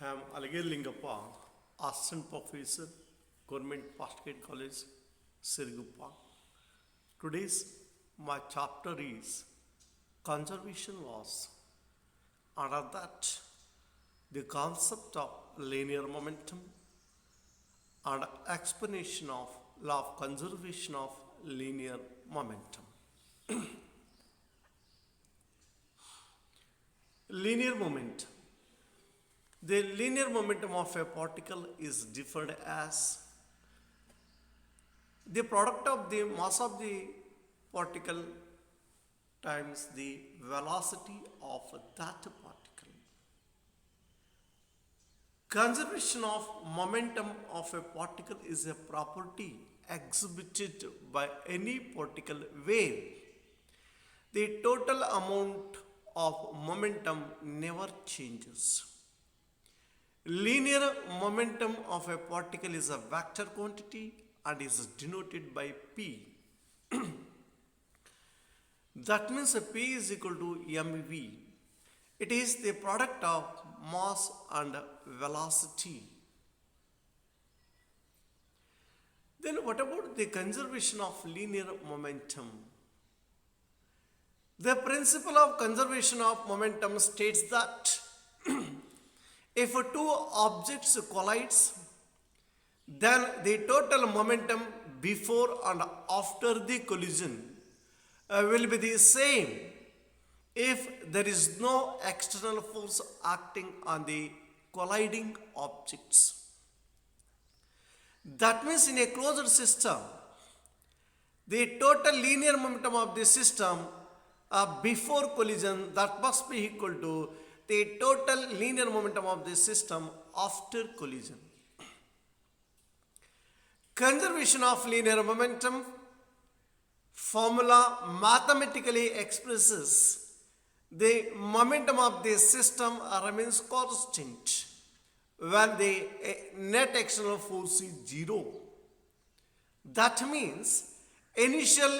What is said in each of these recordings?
I am Alagir Lingappa, Assistant Professor, Government Postgrad College, Sirguppa. Today's my chapter is Conservation Laws. Under that, the concept of linear momentum and explanation of law of conservation of linear momentum. Linear momentum. The linear momentum of a particle is defined as the product of the mass of the particle times the velocity of that particle. Conservation of momentum of a particle is a property exhibited by any particle where the total amount of momentum never changes. Linear momentum of a particle is a vector quantity and is denoted by P. That means P is equal to mv. It is the product of mass and velocity. Then what about the conservation of linear momentum? The principle of conservation of momentum states that if two objects collides, then the total momentum before and after the collision will be the same if there is no external force acting on the colliding objects. That means in a closed system, the total linear momentum of the system before collision that must be equal to the total linear momentum of the system after collision. Conservation of linear momentum formula mathematically expresses the momentum of the system remains constant when the net external force is zero. That means initial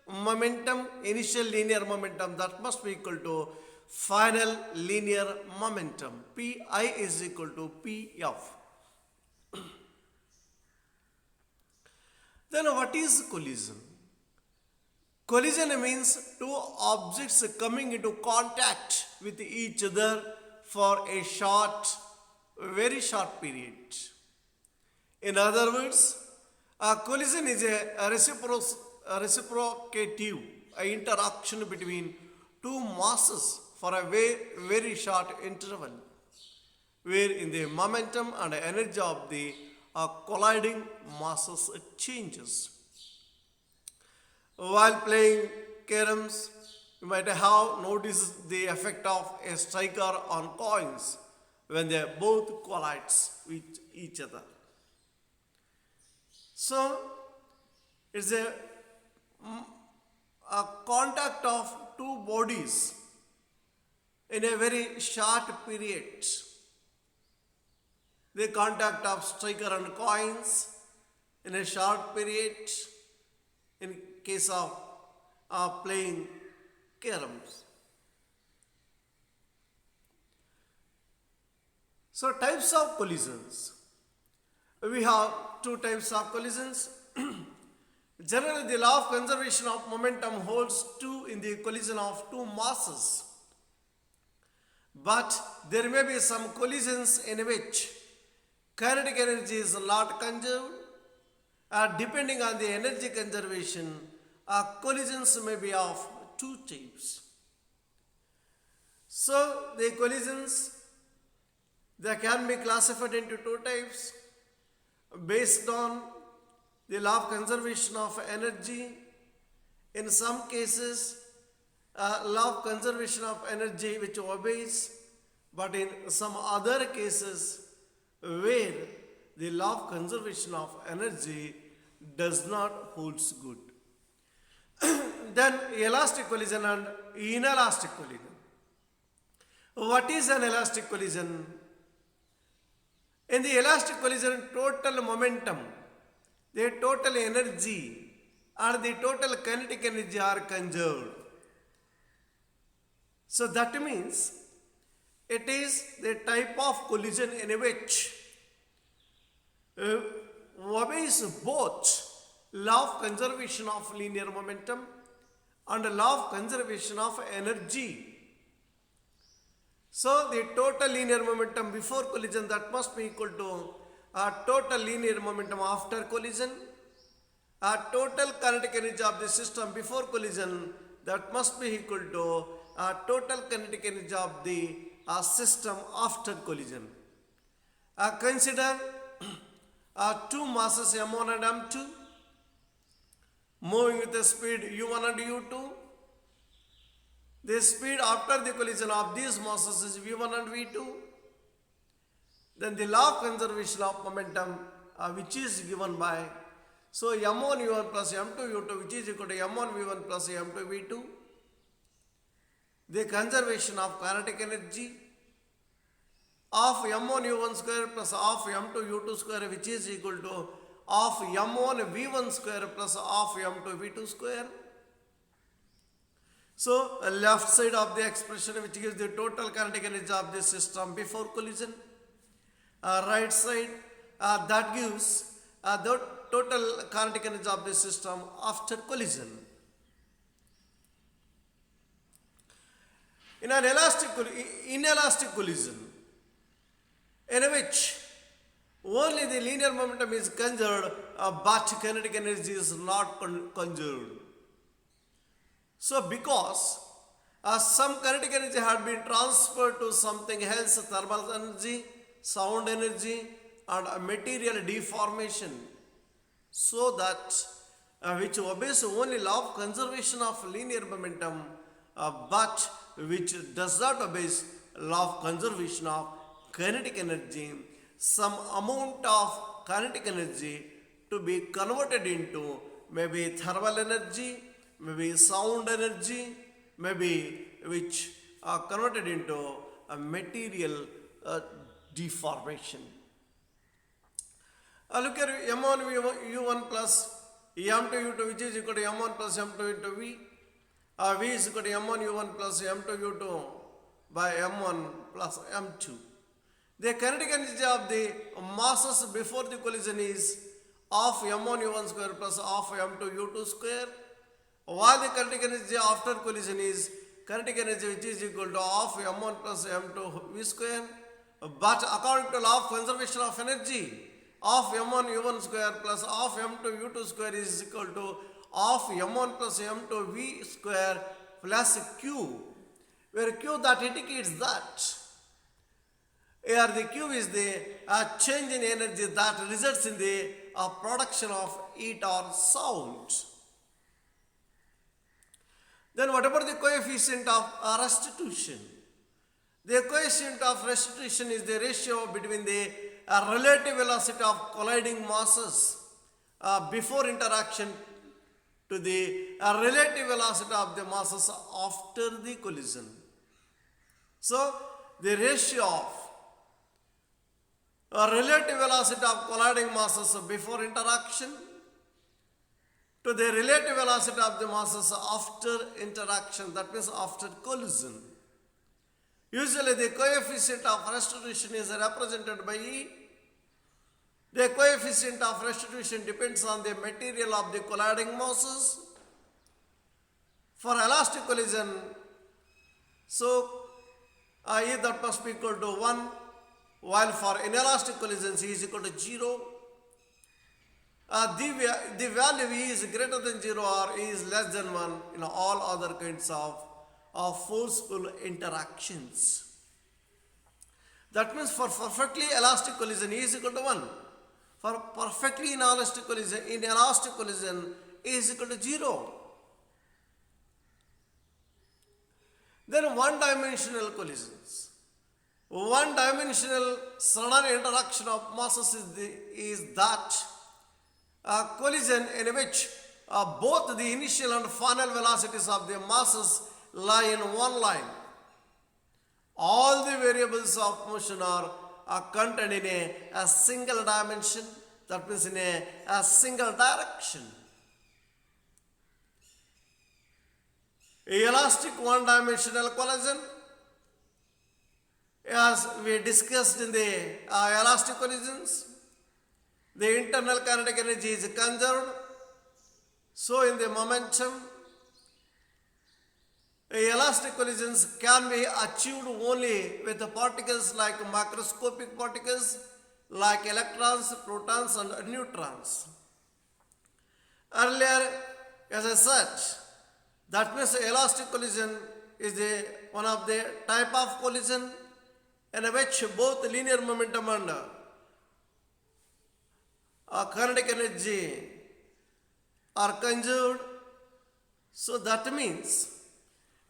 linear momentum that must be equal to final linear momentum. Pi is equal to Pf. Then what is collision? Collision means two objects coming into contact with each other for a very short period. In other words, a collision is a reciprocative interaction between two masses for a very short interval, where in the momentum and energy of the colliding masses changes. While playing caroms, you might have noticed the effect of a striker on coins when they both collide with each other. So, it's a contact of two bodies in a very short period. The contact of striker and coins in a short period in case of playing caroms. So types of collisions. We have two types of collisions. Generally, the law of conservation of momentum holds true in the collision of two masses. But there may be some collisions in which kinetic energy is not conserved. Depending on the energy conservation, collisions may be of two types. So, the collisions, they can be classified into two types based on the law of conservation of energy. In some cases, law of conservation of energy which obeys, but in some other cases where the law of conservation of energy does not holds good. Then elastic collision and inelastic collision. What is an elastic collision? In the elastic collision, total momentum, the total energy and the total kinetic energy are conserved. So that means It is the type of collision in which uh, obeys both law of conservation of linear momentum and law of conservation of energy. So the total linear momentum before collision, that must be equal to total linear momentum after collision. Total kinetic energy of the system before collision, that must be equal to total kinetic energy of the system after collision. Consider two masses m1 and m2 moving with the speed u1 and u2. The speed after the collision of these masses is v1 and v2. Then the law of conservation of momentum, which is given by, so m1 u1 plus m2 u2, which is equal to m1 v1 plus m2 v2. The conservation of kinetic energy of m1 u1 square plus of m2 u2 square, which is equal to of m1 v1 square plus of m2 v2 square. So left side of the expression, which gives the total kinetic energy of the system before collision. Right side, that gives the total kinetic energy of the system after collision. In an inelastic collision, in which only the linear momentum is conserved, but kinetic energy is not conserved. So because some kinetic energy had been transferred to something else, thermal energy, sound energy, and a material deformation, so that which obeys only law of conservation of linear momentum, but which does not obey law of conservation of kinetic energy, some amount of kinetic energy to be converted into maybe thermal energy, maybe sound energy, maybe which are converted into a material deformation. Look at m1 u1 plus m2 u2, which is equal to m1 plus m2 into v. V is equal to m1 u1 plus m2 u2 by m1 plus m2. The kinetic energy of the masses before the collision is of m1 u1 square plus of m2 u2 square, while the kinetic energy after collision is kinetic energy, which is equal to of m1 plus m2 v square. But according to law of conservation of energy, of m1 u1 square plus of m2 u2 square is equal to of m1 plus m2 v square plus q, where q that indicates that here the q is the change in energy that results in the production of heat or sound. Then what about the coefficient of restitution? The coefficient of restitution is the ratio between the relative velocity of colliding masses before interaction to the relative velocity of the masses after the collision. So the ratio of relative velocity of colliding masses before interaction to the relative velocity of the masses after interaction, that means after collision. Usually the coefficient of restitution is represented by E. The coefficient of restitution depends on the material of the colliding masses. For elastic collision, so E that must be equal to 1, while for inelastic collisions E is equal to 0. The value E is greater than 0 or E is less than 1 in all other kinds of forceful interactions. That means for perfectly elastic collision E is equal to 1. For perfectly inelastic collision E is equal to 0. Then one-dimensional collisions. One-dimensional sudden interaction of masses is that collision in which both the initial and final velocities of the masses lie in one line. All the variables of motion are contained in a single dimension, that means in a single direction. Elastic one-dimensional collision as we discussed in the elastic collisions, the internal kinetic energy is conserved. So in the momentum, elastic collisions can be achieved only with the particles like macroscopic particles like electrons, protons and neutrons. Earlier, as I said, that means elastic collision is one of the type of collision in which both linear momentum and kinetic energy are conserved. So that means,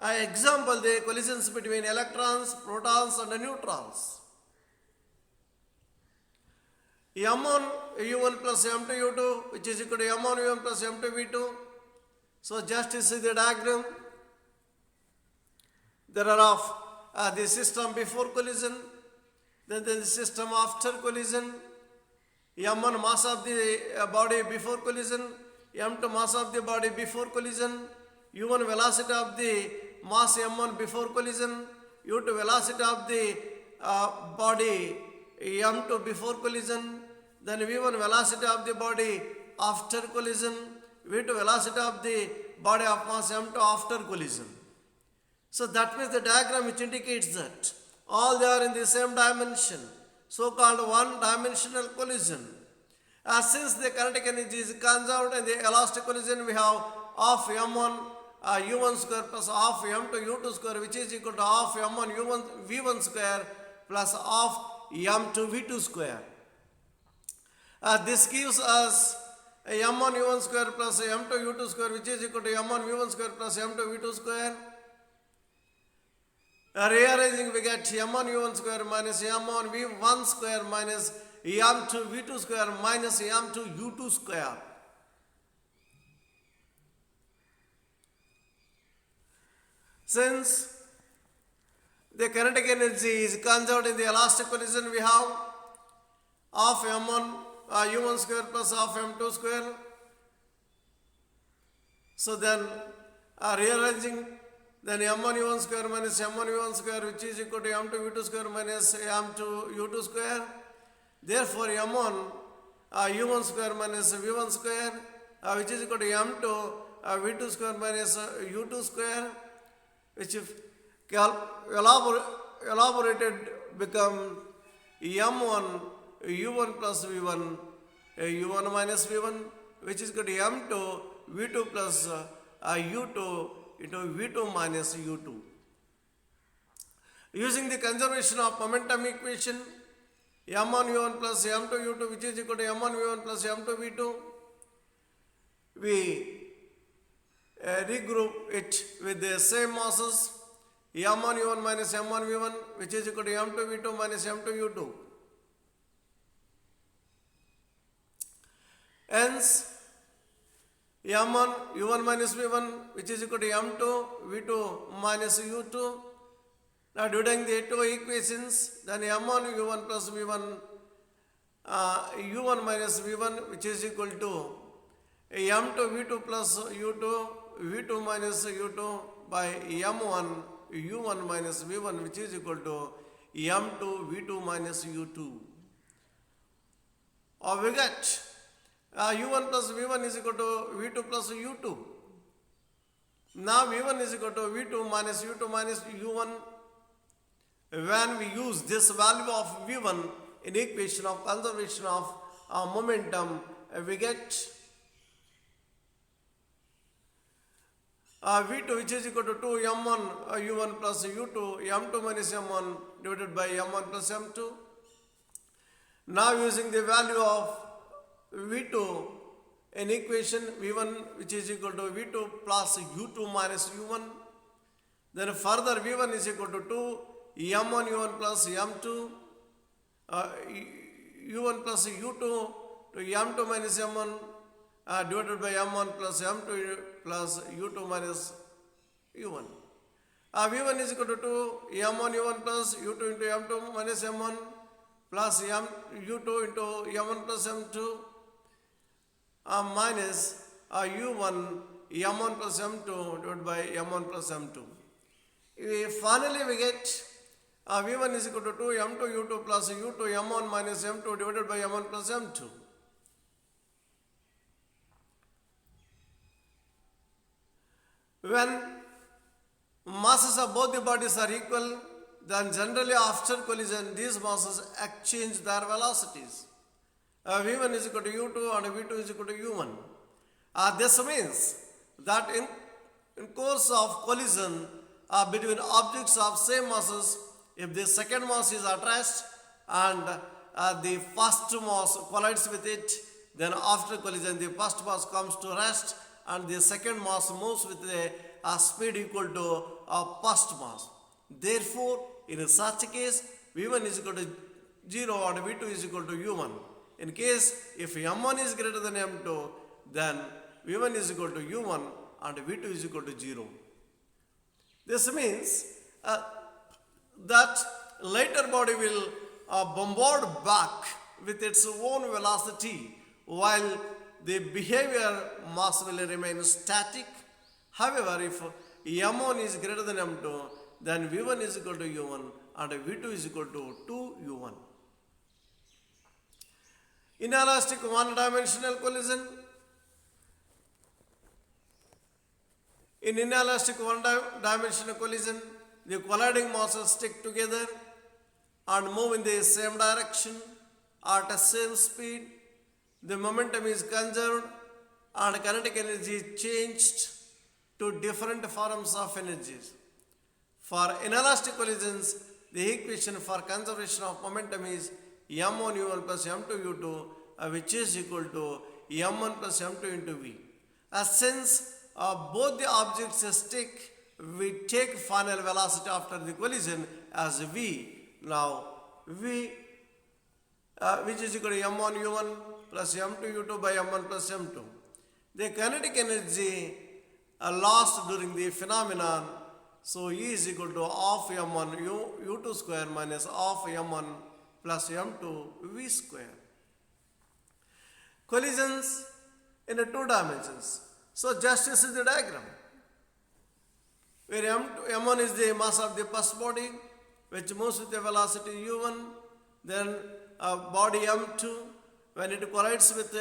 example, the collisions between electrons, protons and neutrons. M1 U1 plus M2 U2, which is equal to M1 U1 plus M2 V2. So just see the diagram. There are of the system before collision, then the system after collision. M1 mass of the body before collision, M2 mass of the body before collision, U1 velocity of the mass M1 before collision, U2 velocity of the body M2 before collision, then V1 velocity of the body after collision, V2 velocity of the body of mass M2 after collision. So that means the diagram which indicates that all they are in the same dimension, so-called one-dimensional collision. Since the kinetic energy is conserved in the elastic collision, we have half M1 U1 square plus half M2 U2 square, which is equal to half M1 U1 V1 square plus half M2 V2 square. This gives us M1 U1 square plus M2 U2 square, which is equal to M1 V1 square plus M2 V2 square. Rearranging, we get M1 U1 square minus M1 V1 square minus M2 V2 square minus M2 U2 square. Since the kinetic energy is conserved in the elastic collision, we have half M1 U1 square plus half M2 square. So then rearranging, then M1 U1 square minus M1 U1 square, which is equal to M2 V2 square minus M2 U2 square. Therefore M1 U1 square minus V1 square, which is equal to M2 V2 square minus U2 square, which if elaborated become M1 U1 plus V1 U1 minus V1, which is equal to M2 V2 plus U2 into V2 minus U2. Using the conservation of momentum equation, M1 U1 plus M2 U2, which is equal to M1 V1 plus M2 V2, we regroup it with the same masses, M1 U1 minus M1 V1, which is equal to M2 V2 minus M2 U2. Hence, M1 U1 minus V1, which is equal to M2 V2 minus U2. Now, during the two equations, then M1 U1 plus V1 U1 minus V1, which is equal to M2 V2 plus U2 V2 minus U2 by M1 U1 minus V1, which is equal to M2 V2 minus U2. Or we get U1 plus V1 is equal to V2 plus U2. Now V1 is equal to V2 minus U2 minus U1. When we use this value of V1 in equation of conservation of momentum, we get V2, which is equal to 2 M1 U1 plus U2 M2 minus M1 divided by M1 plus M2. Now using the value of V2 in equation V1, which is equal to V2 plus U2 minus U1. Then further V1 is equal to 2 M1 U1 plus M2 U1 plus U2 to M2 minus M1 divided by M1 plus M2 plus U2 minus U1. V1 is equal to 2 M1 U1 plus U2 into M2 minus M1 plus U2 into M1 plus M2 minus U1 M1 plus M2 divided by M1 plus M2. Finally, we get V1 is equal to 2 m2 u2 plus u2 m1 minus m2 divided by m1 plus m2. When masses of both the bodies are equal, then generally after collision these masses exchange their velocities. V1 is equal to u2 and v2 is equal to u1. This means that in course of collision between objects of same masses, if the second mass is at rest and the first mass collides with it, then after collision the first mass comes to rest and the second mass moves with a speed equal to first mass. Therefore, in such a case, v1 is equal to 0 and v2 is equal to u1. In case if m1 is greater than m2, then v1 is equal to u1 and v2 is equal to 0. This means that lighter body will bombard back with its own velocity while the behavior mass will remain static. However, if m1 is greater than m2, then v1 is equal to u1 and v2 is equal to 2u1. Inelastic one-dimensional collision. In inelastic one-dimensional collision, the colliding masses stick together and move in the same direction at the same speed. The momentum is conserved and kinetic energy is changed to different forms of energies. For inelastic collisions, the equation for conservation of momentum is m1 u1 plus m2 u2, which is equal to m1 plus m2 into v. Since both the objects stick, we take final velocity after the collision as v. Now v which is equal to m1 u1 plus m2 u2 by m1 plus m2. The kinetic energy lost during the phenomenon, so E is equal to half m1 u2 square minus half m1 plus m2 v square. Collisions in 2 dimensions. So just see the diagram, where m1 is the mass of the first body which moves with the velocity u1, then body m2, when it collides with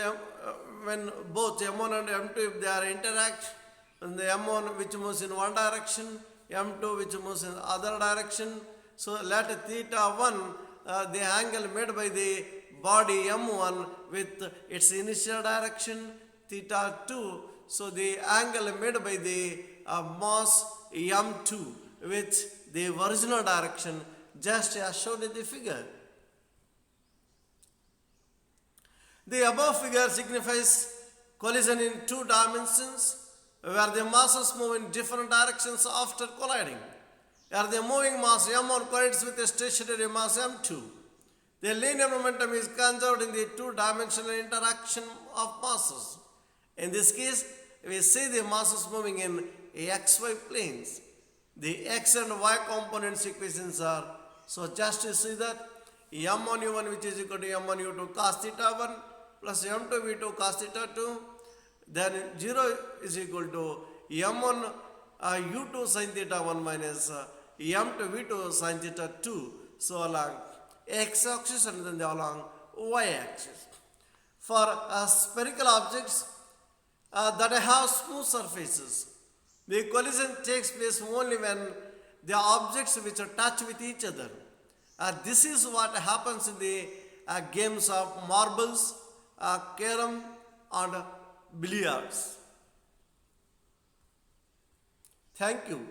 when both m1 and m2, if they are interact, and the m1 which moves in one direction, m2 which moves in other direction, so let theta 1 the angle made by the body m1 with its initial direction, theta 2, so the angle made by the mass m2 with the original direction, just as shown in the figure. The above figure signifies collision in 2 dimensions, where the masses move in different directions after colliding. Where the moving mass m1 collides with the stationary mass m2, the linear momentum is conserved in the 2-dimensional interaction of masses. In this case, we see the masses moving in xy planes. The x and y components equations are, so just to see that, m1 u1 which is equal to m1 u2 cos theta 1 plus m2 v2 cos theta 2, then 0 is equal to m1 u2 sin theta 1 minus m2 v2 sin theta 2, so along x axis and then along y axis. For spherical objects that have smooth surfaces, the collision takes place only when the objects which touch with each other. This is what happens in the games of marbles, carom and billiards. Thank you.